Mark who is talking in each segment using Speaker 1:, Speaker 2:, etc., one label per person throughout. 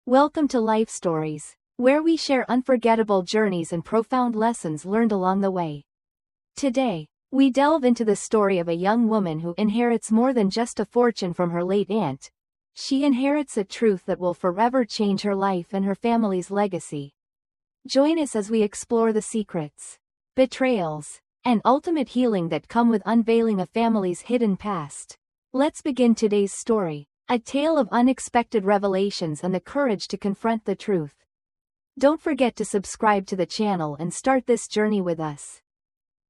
Speaker 1: Welcome to Life Stories, where we share unforgettable journeys and profound lessons learned along the way. Today, we delve into the story of a young woman who inherits more than just a fortune from her late aunt. She inherits a truth that will forever change her life and her family's legacy. Join us as we explore the secrets, betrayals, and ultimate healing that come with unveiling a family's hidden past. Let's begin today's story. A tale of unexpected revelations and the courage to confront the truth. Don't forget to subscribe to the channel and start this journey with us.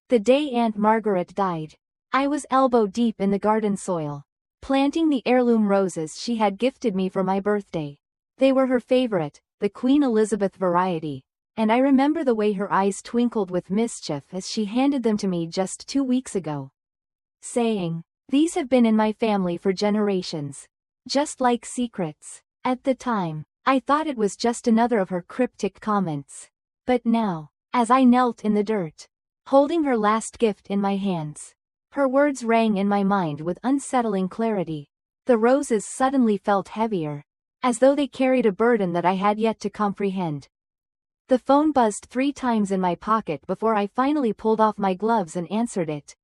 Speaker 1: The day Aunt Margaret died, I was elbow deep in the garden soil, planting the heirloom roses she had gifted me for my birthday. They were her favorite, the Queen Elizabeth variety, and I remember the way her eyes twinkled with mischief as she handed them to me just 2 weeks ago, saying, "These have been in my family for generations. Just like secrets." At the time, I thought it was just another of her cryptic comments. But now, as I knelt in the dirt, holding her last gift in my hands, her words rang in my mind with unsettling clarity. The roses suddenly felt heavier, as though they carried a burden that I had yet to comprehend. The phone buzzed 3 times in my pocket before I finally pulled off my gloves and answered it.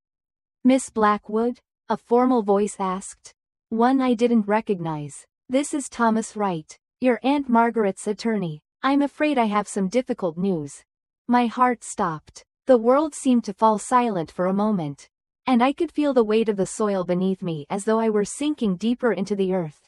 Speaker 1: "Miss Blackwood?" a formal voice asked. One I didn't recognize. "This is Thomas Wright, your Aunt Margaret's attorney. I'm afraid I have some difficult news." My heart stopped. The world seemed to fall silent for a moment, and I could feel the weight of the soil beneath me as though I were sinking deeper into the earth.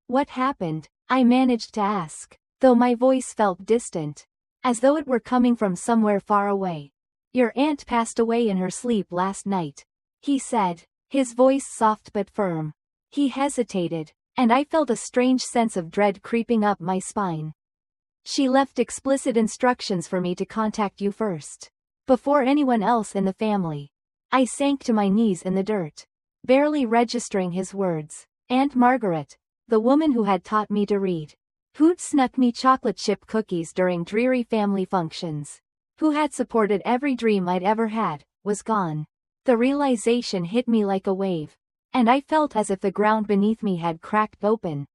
Speaker 1: "What happened?" I managed to ask, though my voice felt distant, as though it were coming from somewhere far away. "Your aunt passed away in her sleep last night," he said, his voice soft but firm. He hesitated, and I felt a strange sense of dread creeping up my spine. "She left explicit instructions for me to contact you first, before anyone else in the family." I sank to my knees in the dirt, barely registering his words. Aunt Margaret, the woman who had taught me to read, who'd snuck me chocolate chip cookies during dreary family functions, who had supported every dream I'd ever had, was gone. The realization hit me like a wave, and I felt as if the ground beneath me had cracked open.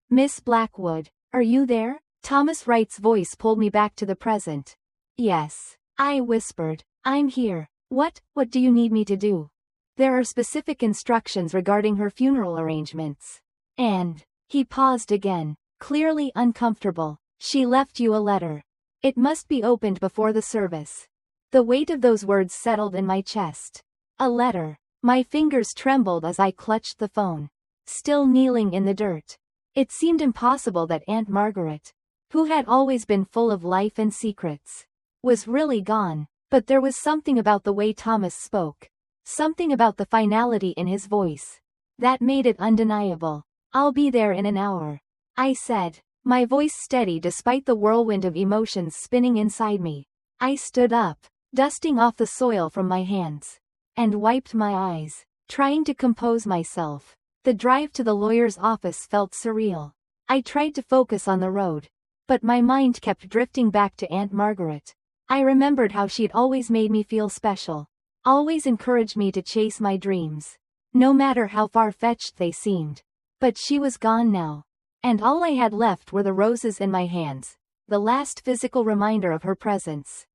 Speaker 1: "Miss Blackwood, are you there?" Thomas Wright's voice pulled me back to the present. "Yes," I whispered. "I'm here. What do you need me to do?" "There are specific instructions regarding her funeral arrangements. And," he paused again, clearly uncomfortable, "she left you a letter. It must be opened before the service." The weight of those words settled in my chest. A letter. My fingers trembled as I clutched the phone, still kneeling in the dirt. It seemed impossible that Aunt Margaret, who had always been full of life and secrets, was really gone. But there was something about the way Thomas spoke, something about the finality in his voice, that made it undeniable. "I'll be there in an hour," I said, my voice steady despite the whirlwind of emotions spinning inside me. I stood up, dusting off the soil from my hands, and wiped my eyes, trying to compose myself. The drive to the lawyer's office felt surreal. I tried to focus on the road, but my mind kept drifting back to Aunt Margaret. I remembered how she'd always made me feel special, always encouraged me to chase my dreams, no matter how far-fetched they seemed. But she was gone now, and all I had left were the roses in my hands, the last physical reminder of her presence.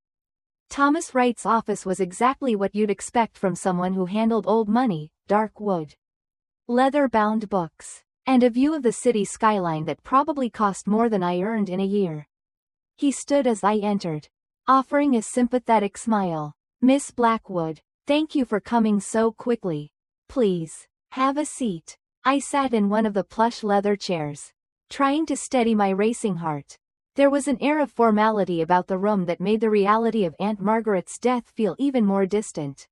Speaker 1: Thomas Wright's office was exactly what you'd expect from someone who handled old money, dark wood, leather-bound books, and a view of the city skyline that probably cost more than I earned in a year. He stood as I entered, offering a sympathetic smile. "Miss Blackwood, thank you for coming so quickly. Please, have a seat." I sat in one of the plush leather chairs, trying to steady my racing heart. There was an air of formality about the room that made the reality of Aunt Margaret's death feel even more distant.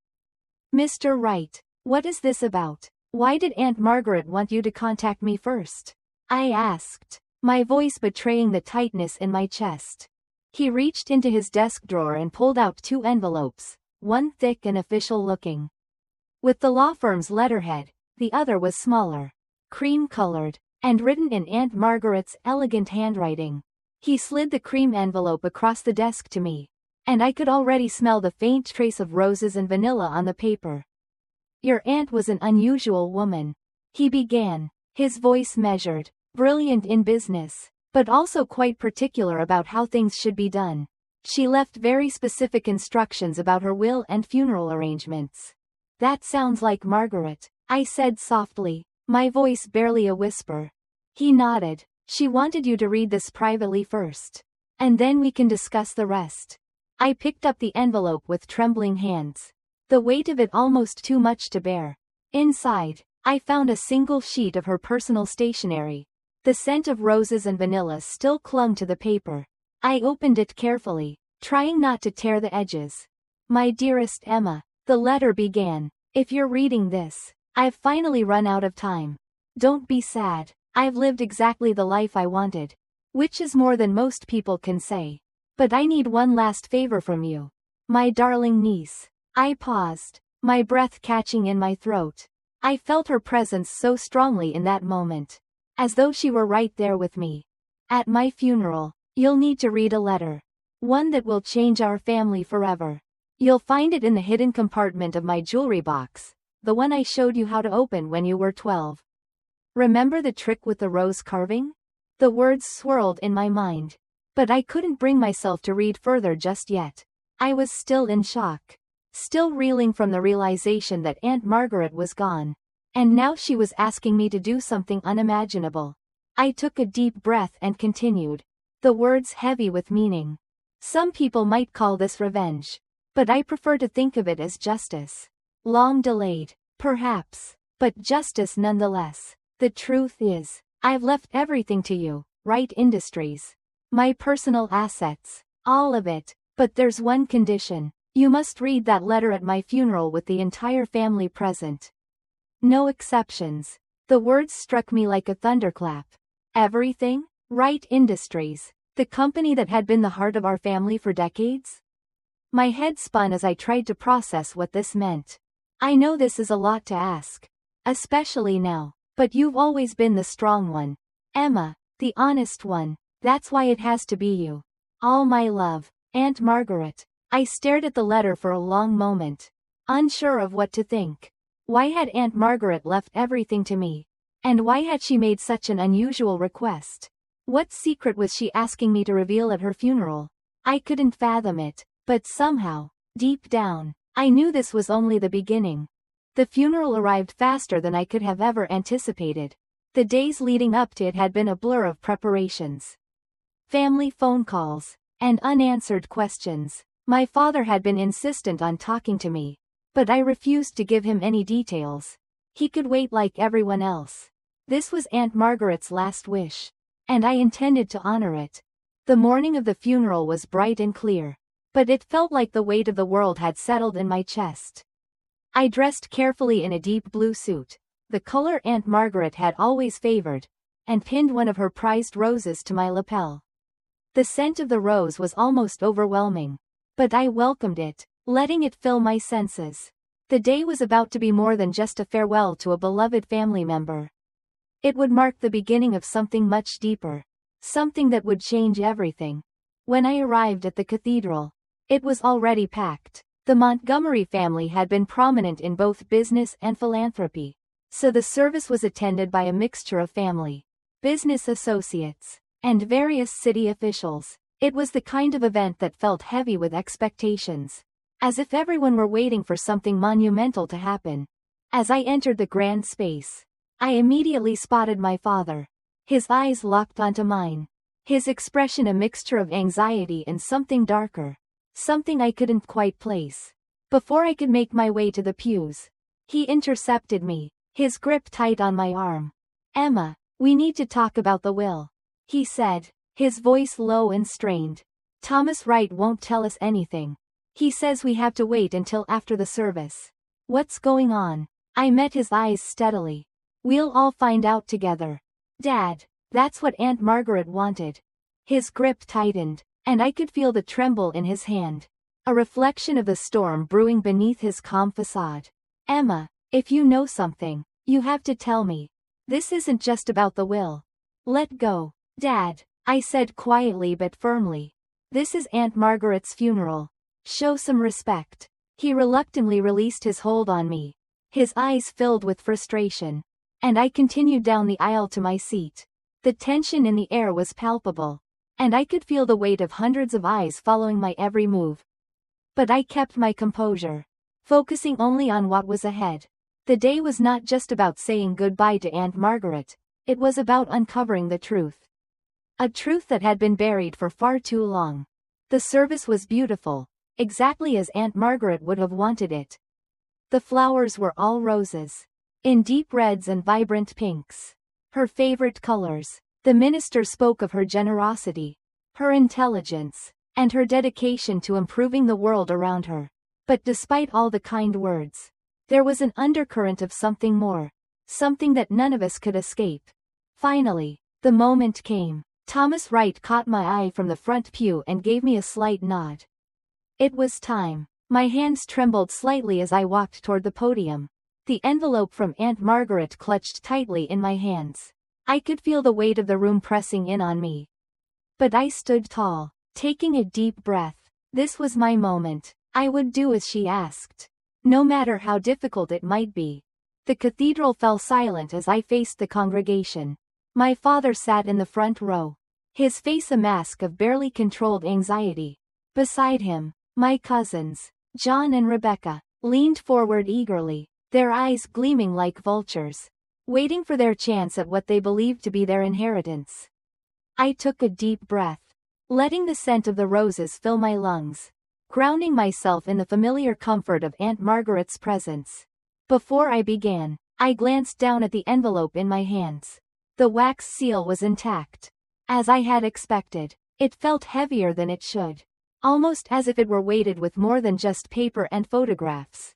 Speaker 1: "Mr. Wright, what is this about? Why did Aunt Margaret want you to contact me first?" I asked, my voice betraying the tightness in my chest. He reached into his desk drawer and pulled out 2 envelopes, one thick and official-looking, with the law firm's letterhead. The other was smaller, cream-colored, and written in Aunt Margaret's elegant handwriting. He slid the cream envelope across the desk to me, and I could already smell the faint trace of roses and vanilla on the paper. "Your aunt was an unusual woman," he began, his voice measured, "brilliant in business, but also quite particular about how things should be done. She left very specific instructions about her will and funeral arrangements. That sounds like Margaret, I said softly, my voice barely a whisper. He nodded. She wanted you to read this privately first. And then we can discuss the rest. I picked up the envelope with trembling hands. The weight of it almost too much to bear. Inside, I found a single sheet of her personal stationery. The scent of roses and vanilla still clung to the paper. I opened it carefully, trying not to tear the edges. My dearest Emma, the letter began. If you're reading this, I've finally run out of time. Don't be sad. I've lived exactly the life I wanted. Which is more than most people can say. But I need one last favor from you. My darling niece. I paused, my breath catching in my throat. I felt her presence so strongly in that moment. As though she were right there with me. At my funeral, you'll need to read a letter. One that will change our family forever. You'll find it in the hidden compartment of my jewelry box, the one I showed you how to open when you were 12. Remember the trick with the rose carving? The words swirled in my mind. But I couldn't bring myself to read further just yet. I was still in shock. Still reeling from the realization that Aunt Margaret was gone. And now she was asking me to do something unimaginable. I took a deep breath and continued. The words heavy with meaning. Some people might call this revenge. But I prefer to think of it as justice. Long delayed, perhaps, but justice nonetheless. The truth is, I've left everything to you, Wright Industries. My personal assets, all of it, but there's one condition. You must read that letter at my funeral with the entire family present. No exceptions. The words struck me like a thunderclap. Everything? Wright Industries, the company that had been the heart of our family for decades? My head spun as I tried to process what this meant. I know this is a lot to ask. Especially now. But you've always been the strong one. Emma, the honest one. That's why it has to be you. All my love, Aunt Margaret. I stared at the letter for a long moment. Unsure of what to think. Why had Aunt Margaret left everything to me? And why had she made such an unusual request? What secret was she asking me to reveal at her funeral? I couldn't fathom it. But somehow, deep down, I knew this was only the beginning. The funeral arrived faster than I could have ever anticipated. The days leading up to it had been a blur of preparations. Family phone calls, and unanswered questions. My father had been insistent on talking to me, but I refused to give him any details. He could wait like everyone else. This was Aunt Margaret's last wish, and I intended to honor it. The morning of the funeral was bright and clear. But it felt like the weight of the world had settled in my chest. I dressed carefully in a deep blue suit, the color Aunt Margaret had always favored, and pinned one of her prized roses to my lapel. The scent of the rose was almost overwhelming, but I welcomed it, letting it fill my senses. The day was about to be more than just a farewell to a beloved family member. It would mark the beginning of something much deeper, something that would change everything. When I arrived at the cathedral, it was already packed. The Montgomery family had been prominent in both business and philanthropy, so the service was attended by a mixture of family, business associates, and various city officials. It was the kind of event that felt heavy with expectations, as if everyone were waiting for something monumental to happen. As I entered the grand space, I immediately spotted my father. His eyes locked onto mine, his expression a mixture of anxiety and something darker. Something I couldn't quite place. Before I could make my way to the pews, he intercepted me, his grip tight on my arm. Emma, we need to talk about the will, he said, his voice low and strained. Thomas Wright won't tell us anything. He says we have to wait until after the service. What's going on? I met his eyes steadily. We'll all find out together. Dad, that's what Aunt Margaret wanted. His grip tightened, and I could feel the tremble in his hand, a reflection of the storm brewing beneath his calm facade. Emma, if you know something, you have to tell me. This isn't just about the will. Let go, Dad, I said quietly but firmly. This is Aunt Margaret's funeral. Show some respect. He reluctantly released his hold on me, his eyes filled with frustration, and I continued down the aisle to my seat. The tension in the air was palpable, and I could feel the weight of hundreds of eyes following my every move. But I kept my composure, focusing only on what was ahead. The day was not just about saying goodbye to Aunt Margaret, it was about uncovering the truth. A truth that had been buried for far too long. The service was beautiful, exactly as Aunt Margaret would have wanted it. The flowers were all roses, in deep reds and vibrant pinks. Her favorite colors. The minister spoke of her generosity, her intelligence, and her dedication to improving the world around her. But despite all the kind words, there was an undercurrent of something more, something that none of us could escape. Finally, the moment came. Thomas Wright caught my eye from the front pew and gave me a slight nod. It was time. My hands trembled slightly as I walked toward the podium. The envelope from Aunt Margaret clutched tightly in my hands. I could feel the weight of the room pressing in on me. But I stood tall, taking a deep breath. This was my moment. I would do as she asked, no matter how difficult it might be. The cathedral fell silent as I faced the congregation. My father sat in the front row, his face a mask of barely controlled anxiety. Beside him, my cousins, John and Rebecca, leaned forward eagerly, their eyes gleaming like vultures, waiting for their chance at what they believed to be their inheritance. I took a deep breath, letting the scent of the roses fill my lungs, grounding myself in the familiar comfort of Aunt Margaret's presence. Before I began, I glanced down at the envelope in my hands. The wax seal was intact. As I had expected, it felt heavier than it should, almost as if it were weighted with more than just paper and photographs.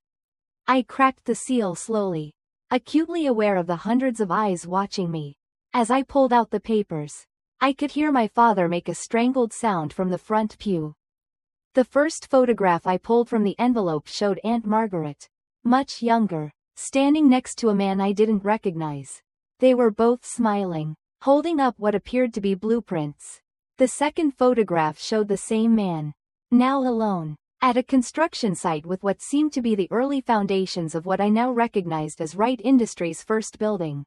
Speaker 1: I cracked the seal slowly, acutely aware of the hundreds of eyes watching me. As I pulled out the papers, I could hear my father make a strangled sound from the front pew. The first photograph I pulled from the envelope showed Aunt Margaret, much younger, standing next to a man I didn't recognize. They were both smiling, holding up what appeared to be blueprints. The second photograph showed the same man, now alone, at a construction site with what seemed to be the early foundations of what I now recognized as Wright Industries' first building.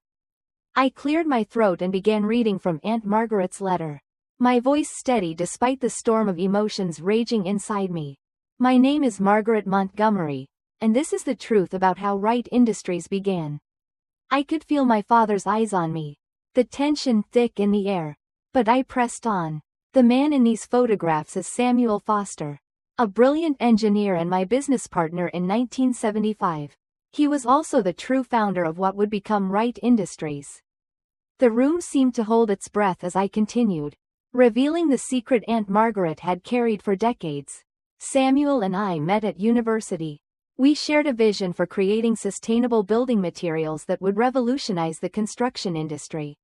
Speaker 1: I cleared my throat and began reading from Aunt Margaret's letter, my voice steady despite the storm of emotions raging inside me. My name is Margaret Montgomery, and this is the truth about how Wright Industries began. I could feel my father's eyes on me, the tension thick in the air. But I pressed on. The man in these photographs is Samuel Foster, a brilliant engineer and my business partner in 1975. He was also the true founder of what would become Wright Industries. The room seemed to hold its breath as I continued, revealing the secret Aunt Margaret had carried for decades. Samuel and I met at university. We shared a vision for creating sustainable building materials that would revolutionize the construction industry.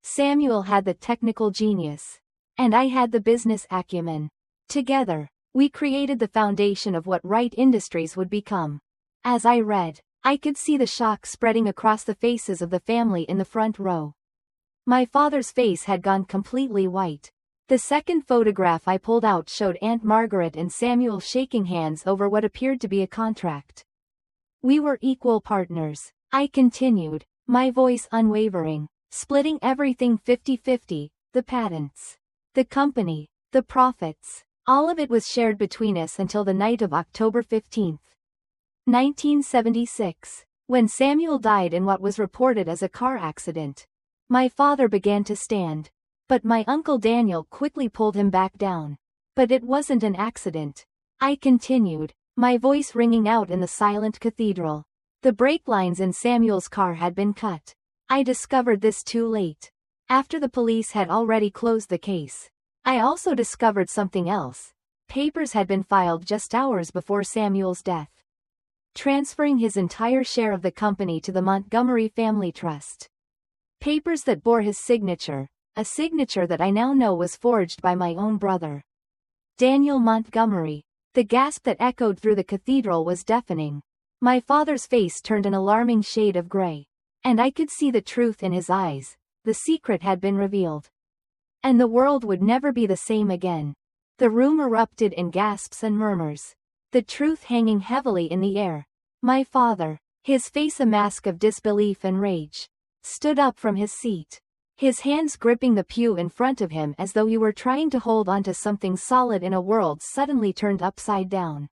Speaker 1: Samuel had the technical genius, and I had the business acumen. Together, we created the foundation of what Wright Industries would become. As I read, I could see the shock spreading across the faces of the family in the front row. My father's face had gone completely white. The second photograph I pulled out showed Aunt Margaret and Samuel shaking hands over what appeared to be a contract. We were equal partners, I continued, my voice unwavering, splitting everything 50-50, the patents, the company, the profits. All of it was shared between us until the night of October 15, 1976, when Samuel died in what was reported as a car accident. My father began to stand, but my uncle Daniel quickly pulled him back down. But it wasn't an accident, I continued, my voice ringing out in the silent cathedral. The brake lines in Samuel's car had been cut. I discovered this too late, after the police had already closed the case. I also discovered something else. Papers had been filed just hours before Samuel's death, transferring his entire share of the company to the Montgomery Family Trust. Papers that bore his signature, a signature that I now know was forged by my own brother, Daniel Montgomery. The gasp that echoed through the cathedral was deafening. My father's face turned an alarming shade of gray, and I could see the truth in his eyes. The secret had been revealed, and the world would never be the same again. The room erupted in gasps and murmurs, the truth hanging heavily in the air. My father, his face a mask of disbelief and rage, stood up from his seat. his hands gripping the pew in front of him as though he were trying to hold onto something solid in a world suddenly turned upside down.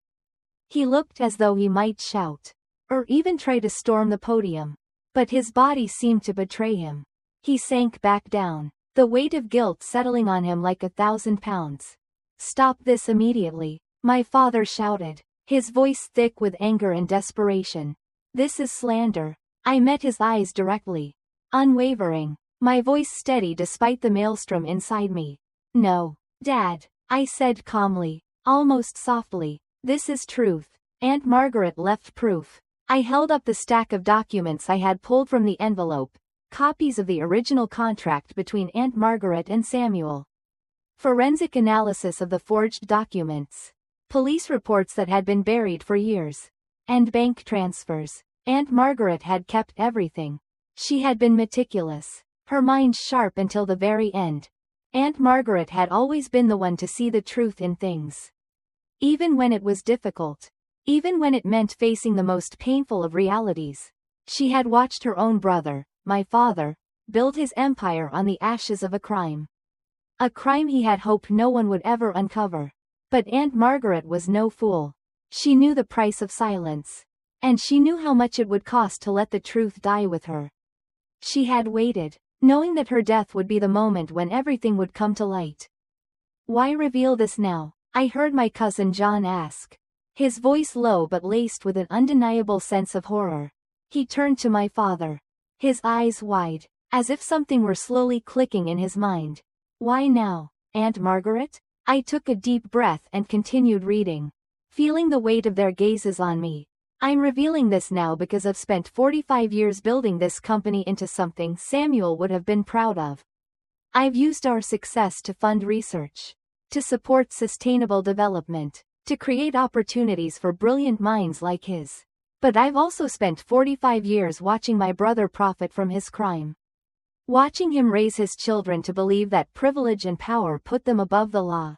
Speaker 1: He looked as though he might shout, or even try to storm the podium, but his body seemed to betray him. He sank back down, the weight of guilt settling on him like 1,000 pounds. "Stop this immediately," my father shouted, his voice thick with anger and desperation. "This is slander." I met his eyes directly, unwavering, my voice steady despite the maelstrom inside me. "No, Dad," I said calmly, almost softly, "this is truth. Aunt Margaret left proof." I held up the stack of documents I had pulled from the envelope, copies of the original contract between Aunt Margaret and Samuel. Forensic analysis of the forged documents. Police reports that had been buried for years. And bank transfers. Aunt Margaret had kept everything. She had been meticulous, her mind sharp until the very end. Aunt Margaret had always been the one to see the truth in things. Even when it was difficult. Even when it meant facing the most painful of realities. She had watched her own brother, my father, build his empire on the ashes of a crime. A crime he had hoped no one would ever uncover. But Aunt Margaret was no fool. She knew the price of silence. And she knew how much it would cost to let the truth die with her. She had waited, knowing that her death would be the moment when everything would come to light. "Why reveal this now?" I heard my cousin John ask, his voice low but laced with an undeniable sense of horror. He turned to my father, his eyes wide, as if something were slowly clicking in his mind. "Why now, Aunt Margaret?" I took a deep breath and continued reading, feeling the weight of their gazes on me. "I'm revealing this now because I've spent 45 years building this company into something Samuel would have been proud of. I've used our success to fund research, to support sustainable development, to create opportunities for brilliant minds like his. But I've also spent 45 years watching my brother profit from his crime. Watching him raise his children to believe that privilege and power put them above the law."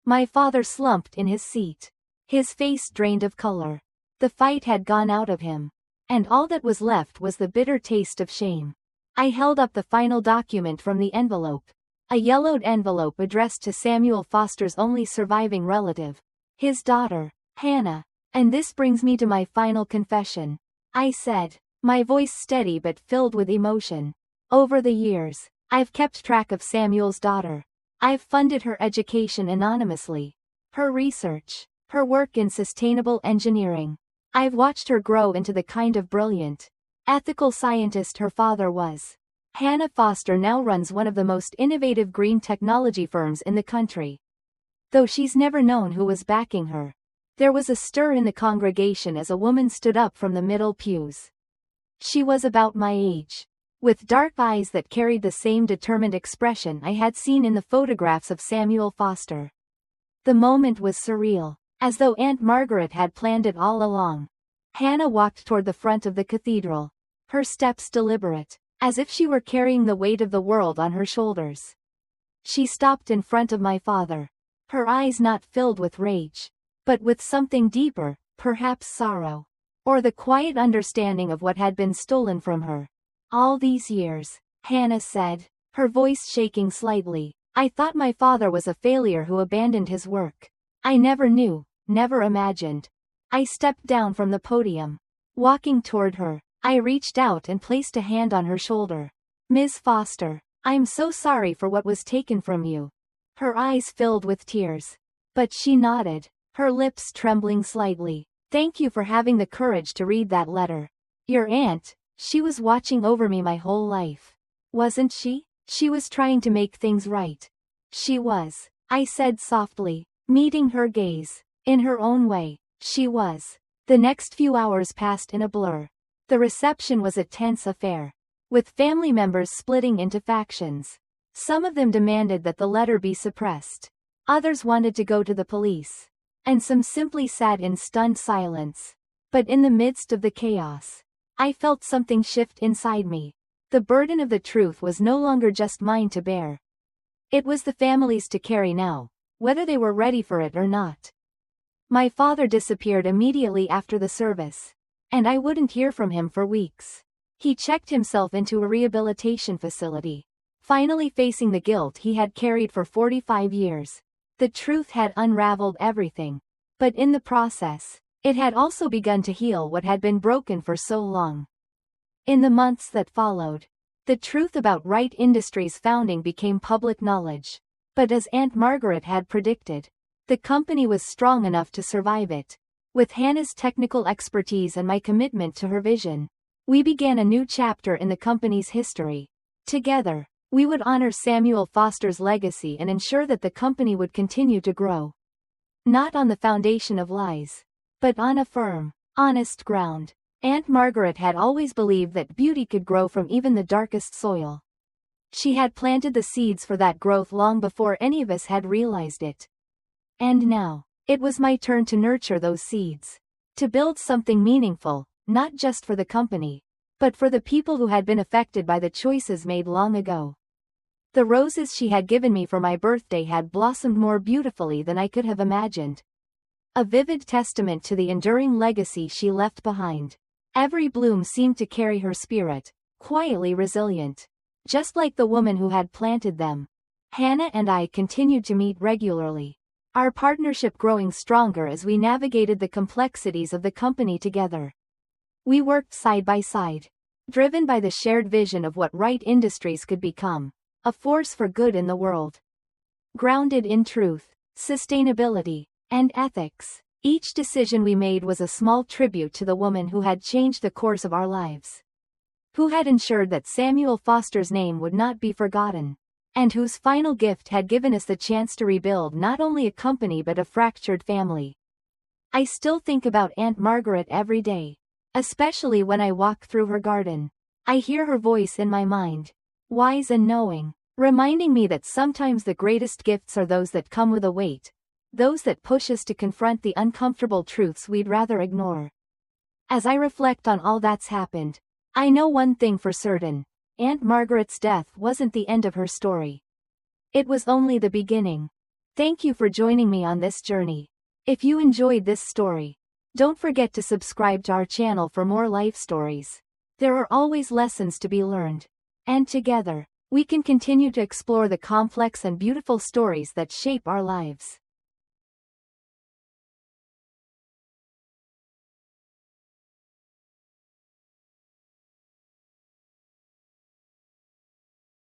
Speaker 1: My father slumped in his seat, his face drained of color. The fight had gone out of him, and all that was left was the bitter taste of shame. I held up the final document from the envelope, a yellowed envelope addressed to Samuel Foster's only surviving relative, his daughter, Hannah. "And this brings me to my final confession," I said, my voice steady but filled with emotion. "Over the years, I've kept track of Samuel's daughter. I've funded her education anonymously, her research, her work in sustainable engineering. I've watched her grow into the kind of brilliant, ethical scientist her father was. Hannah Foster now runs one of the most innovative green technology firms in the country. Though she's never known who was backing her." There was a stir in the congregation as a woman stood up from the middle pews. She was about my age, with dark eyes that carried the same determined expression I had seen in the photographs of Samuel Foster. The moment was surreal, as though Aunt Margaret had planned it all along. Hannah walked toward the front of the cathedral, her steps deliberate, as if she were carrying the weight of the world on her shoulders. She stopped in front of my father, her eyes not filled with rage, but with something deeper, perhaps sorrow, or the quiet understanding of what had been stolen from her. "All these years," Hannah said, her voice shaking slightly, "I thought my father was a failure who abandoned his work. I never knew, never imagined." I stepped down from the podium. Walking toward her, I reached out and placed a hand on her shoulder. "Ms. Foster, I'm so sorry for what was taken from you." Her eyes filled with tears, but she nodded, her lips trembling slightly. "Thank you for having the courage to read that letter. Your aunt, she was watching over me my whole life. Wasn't she? She was trying to make things right." "She was," I said softly, meeting her gaze. "In her own way, she was." The next few hours passed in a blur. The reception was a tense affair, with family members splitting into factions. Some of them demanded that the letter be suppressed. Others wanted to go to the police. And some simply sat in stunned silence. But in the midst of the chaos, I felt something shift inside me. The burden of the truth was no longer just mine to bear. It was the family's to carry now, whether they were ready for it or not. My father disappeared immediately after the service, and I wouldn't hear from him for weeks. He checked himself into a rehabilitation facility, finally facing the guilt he had carried for 45 years. The truth had unraveled everything. But in the process, it had also begun to heal what had been broken for so long. In the months that followed, the truth about Wright Industries' founding became public knowledge. But as Aunt Margaret had predicted, the company was strong enough to survive it. With Hannah's technical expertise and my commitment to her vision, we began a new chapter in the company's history. Together, we would honor Samuel Foster's legacy and ensure that the company would continue to grow. Not on the foundation of lies, but on a firm, honest ground. Aunt Margaret had always believed that beauty could grow from even the darkest soil. She had planted the seeds for that growth long before any of us had realized it. And now, it was my turn to nurture those seeds. To build something meaningful, not just for the company, but for the people who had been affected by the choices made long ago. The roses she had given me for my birthday had blossomed more beautifully than I could have imagined. A vivid testament to the enduring legacy she left behind. Every bloom seemed to carry her spirit, quietly resilient. Just like the woman who had planted them. Hannah and I continued to meet regularly, our partnership growing stronger as we navigated the complexities of the company together. We worked side by side, driven by the shared vision of what Wright Industries could become, a force for good in the world. Grounded in truth, sustainability, and ethics, each decision we made was a small tribute to the woman who had changed the course of our lives. Who had ensured that Samuel Foster's name would not be forgotten, and whose final gift had given us the chance to rebuild not only a company but a fractured family. I still think about Aunt Margaret every day, especially when I walk through her garden. I hear her voice in my mind, wise and knowing, reminding me that sometimes the greatest gifts are those that come with a weight, those that push us to confront the uncomfortable truths we'd rather ignore. As I reflect on all that's happened, I know one thing for certain: Aunt Margaret's death wasn't the end of her story. It was only the beginning. Thank you for joining me on this journey. If you enjoyed this story, don't forget to subscribe to our channel for more life stories. There are always lessons to be learned. And together, we can continue to explore the complex and beautiful stories that shape our lives.